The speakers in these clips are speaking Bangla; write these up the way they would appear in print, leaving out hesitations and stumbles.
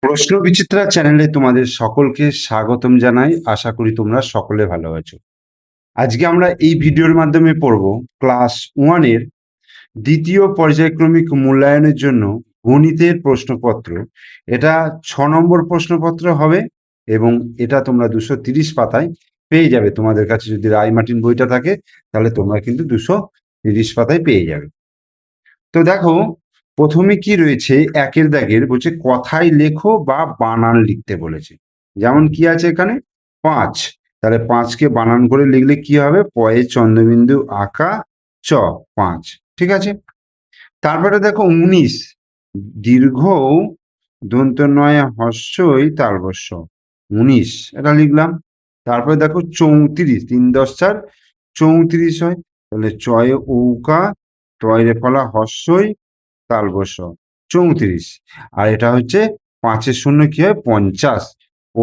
প্রশ্ন বিচিত্রা চ্যানেলে তোমাদের সকলকে স্বাগতম জানাই। আশা করি তোমরা সকলে ভালো আছো। আজকে আমরা এই ভিডিওর মাধ্যমে পড়ব ক্লাস 1 এর দ্বিতীয় পর্যায়ক্রমিক মূল্যায়নের জন্য গণিতের প্রশ্নপত্র। এটা 6 নম্বর প্রশ্নপত্র হবে এবং এটা তোমরা 230 পাতায় পেয়ে যাবে। তোমাদের কাছে যদি রায়-মার্টিন বইটা থাকে তাহলে তোমরা কিন্তু 230 পাতায় পেয়ে যাবে। তো দেখো, প্রথমে কি রয়েছে, একের দাগের বলছে কথায় লেখো বা বানান লিখতে বলেছে। যেমন কি আছে এখানে 5, তাহলে 5কে বানান করে লিখলে কি হবে, পয়ে চন্দ্রবিন্দু আঁকা চ 5, ঠিক আছে। তারপরে দেখো 19, দীর্ঘ দন্ত নয় হস্যই তালবস্য 19, এটা লিখলাম। তারপরে দেখো 34, 3 10 4 34 হয়, তাহলে চয়ে ঔকা তয়রে ফলা হস্যই তালবস্য 34। আর এটা হচ্ছে 5-এর শূন্য কি হয় 50, প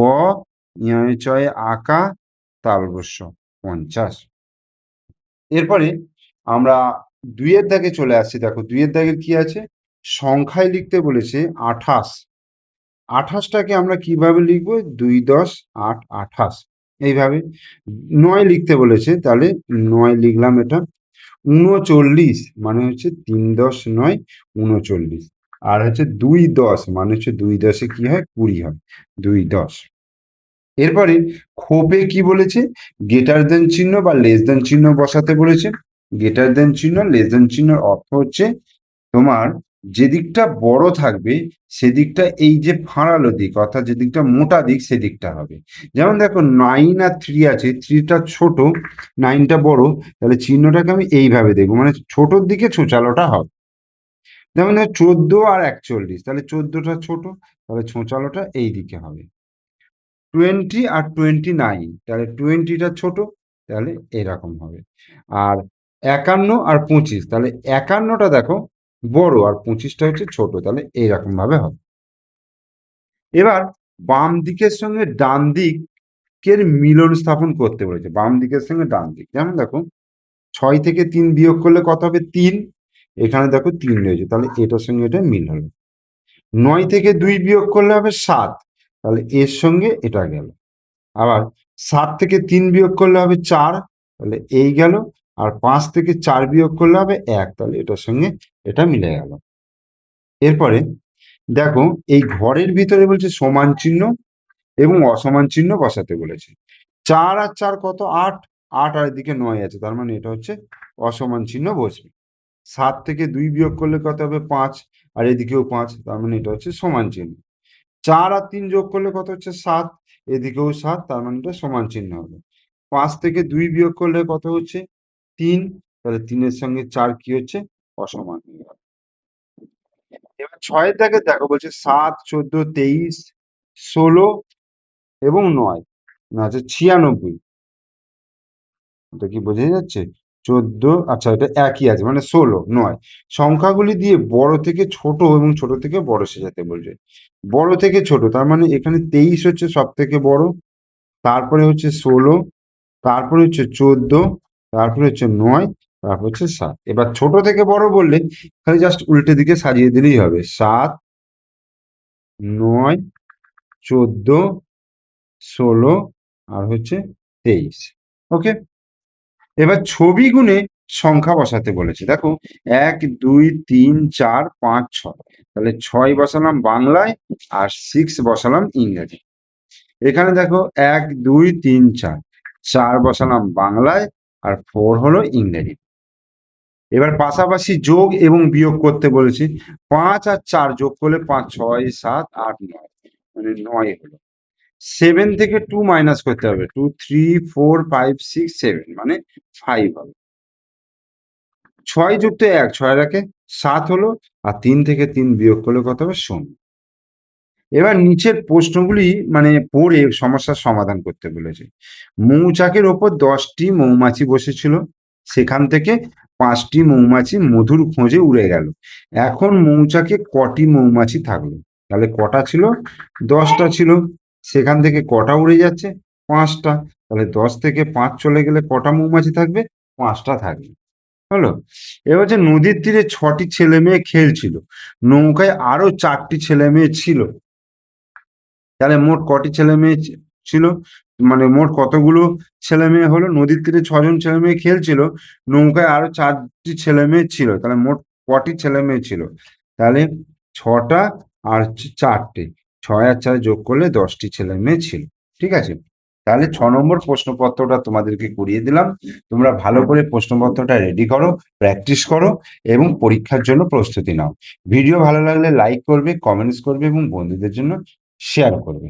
ইয়ে চয়ে আঁকা তালবস্য 50। এরপরে আমরা 2-এর দাগে চলে আসছি। দেখো 2-এর দাগে কি আছে, সংখ্যায় লিখতে বলেছে 28। 28টাকে আমরা কিভাবে লিখবো, 2 10 8 28 এইভাবে। 9 লিখতে বলেছে, তাহলে 9 লিখলাম। এটা 39 মানে হচ্ছে 3 10 9 39। আর হচ্ছে 2 10 মানে হচ্ছে 2 10 কি হয় 20 হয়, 2 10। এরপরে ক্ষোভে কি বলেছে, গ্রেটার দেন চিহ্ন বা লেস দেন চিহ্ন বসাতে বলেছে। গ্রেটার দেন চিহ্ন লেস দেন চিহ্নের অর্থ হচ্ছে তোমার যে দিকটা বড় থাকবে সেদিকটা এই যে ফাঁড়ালো দিক, অর্থাৎ যে দিকটা মোটা দিক সেদিকটা হবে। যেমন দেখো 9 আর 3 আছে, 3টা ছোট 9টা বড়, তাহলে চিহ্নটাকে আমি এইভাবে দেখবো, মানে ছোটর দিকে ছোচালোটা হবে। যেমন দেখো 14 আর 41, তাহলে 14টা ছোট, তাহলে ছোচালোটা এই দিকে হবে। 20 আর 29, তাহলে 20টা ছোট, তাহলে এরকম হবে। আর 51 আর 25, তাহলে 51টা দেখো বড় আর 25টা হচ্ছে ছোট, তাহলে এইরকম ভাবে হবে। এবার বাম দিকের সঙ্গে ডান দিকের মিলন স্থাপন করতে বলেছে। বাম দিকের সঙ্গে ডান দিক, যেমন দেখো 6 থেকে 3 বিয়োগ করলে কত হবে 3, এখানে দেখো 3 রয়েছে, তাহলে এটার সঙ্গে এটা মিল হলো। 9 থেকে 2 বিয়োগ করলে হবে 7, তাহলে এর সঙ্গে এটা গেল। আবার 7 থেকে 3 বিয়োগ করলে হবে 4, তাহলে এই গেল। আর 5 থেকে 4 বিয়োগ করলে হবে 1, তাহলে এটার সঙ্গে এটা মিলে গেল। এরপরে দেখো এই ঘরের ভিতরে বলছে সমান চিহ্ন এবং অসমান চিহ্ন বসাতে বলেছে। 4 আর 4 কত 8, 8 আর এদিকে 9 আছে, তার মানে এটা হচ্ছে অসমান চিহ্ন বসবে। 7 থেকে 2 বিয়োগ করলে কত হবে 5, আর এদিকেও 5, তার মানে এটা হচ্ছে সমান চিহ্ন। 4 আর 3 যোগ করলে কত হচ্ছে 7, এদিকেও 7, তার মানে এটা সমান চিহ্ন হবে। 5 থেকে 2 বিয়োগ করলে কত হচ্ছে 3, তাহলে 3-এর সঙ্গে 4 কি হচ্ছে অসমান হয়ে গেল। এবার 6-এর দাগে দেখো বলছে 7 14 23 16 এবং 9, না আছে 96, এটা কি বোঝা যাচ্ছে 14, আচ্ছা এটা একই আছে মানে 16 9। সংখ্যাগুলি দিয়ে বড় থেকে ছোট এবং ছোট থেকে বড় সাজাতে বলছে। বড় থেকে ছোট, তার মানে এখানে 23 হচ্ছে সব থেকে বড়, তারপরে হচ্ছে 16, তারপরে হচ্ছে 14, তারপরে হচ্ছে 9, তারপর হচ্ছে 7। এবার ছোট থেকে বড় বললে খালি জাস্ট উল্টে দিকে সাজিয়ে দিলেই হবে, 7 9 14 16 আর হচ্ছে 23। ওকে। এবার ছবি গুণে সংখ্যা বসাতে বলেছে। দেখো 1 2 3 4 5 6, তাহলে 6 বসালাম বাংলায় আর 6 বসালাম ইংরেজি। এখানে দেখো 1 2 3 4, 4 বসালাম বাংলায় আর 4 হলো ইংরেজি। এবার পাশাপাশি যোগ এবং বিয়োগ করতে বলেছি। 5 আর 4 যোগ করলে 5 6 7 8 9, মানে 9 হলো। 7 থেকে 2 মাইনাস করতে হবে, 2 3 4 5 6 7, মানে 5 হবে। 6 যুক্ত 1 6 রাখে 7 হলো, আর 3 থেকে 3 বিয়োগ করলে কত হবে 0। এবার নিচের প্রশ্নগুলি মানে পড়ে সমস্যার সমাধান করতে বলেছে। মৌচাকের ওপর 10টি মৌমাছি বসেছিল, সেখান থেকে 5টি মৌমাছি মধুর খোঁজে উড়ে গেল। এখন মৌচাকে কটি মৌমাছি থাকলো, তাহলে কটা ছিল 10টা ছিল, সেখান থেকে কটা উড়ে যাচ্ছে 5টা, তাহলে 10 থেকে 5 চলে গেলে কটা মৌমাছি থাকবে 5টা থাকবে। হলো। এবার হচ্ছে নদীর তীরে 6টি ছেলে মেয়ে খেলছিল, নৌকায় আরো 4টি ছেলে মেয়ে ছিল, তাহলে মোট কটি ছেলে মেয়ে ছিল, মানে মোট কতগুলো ছেলে মেয়ে হলো? নদীর তীরে 6 জন ছেলে মেয়ে খেলছিল, নৌকায় আরো 4টি ছেলে মেয়ে ছিল, তাহলে মোট কটি ছেলে মেয়ে ছিল? তাহলে 6টা আর 4টে, 6 আর 4 যোগ করলে 10টি ছেলে মেয়ে ছিল। ঠিক আছে, তাহলে 6 নম্বর প্রশ্নপত্রটা তোমাদেরকে করিয়ে দিলাম। তোমরা ভালো করে প্রশ্নপত্রটা রেডি করো, প্র্যাকটিস করো এবং পরীক্ষার জন্য প্রস্তুতি নাও। ভিডিও ভালো লাগলে লাইক করবে, কমেন্টস করবে এবং বন্ধুদের জন্য শেয়ার করবে।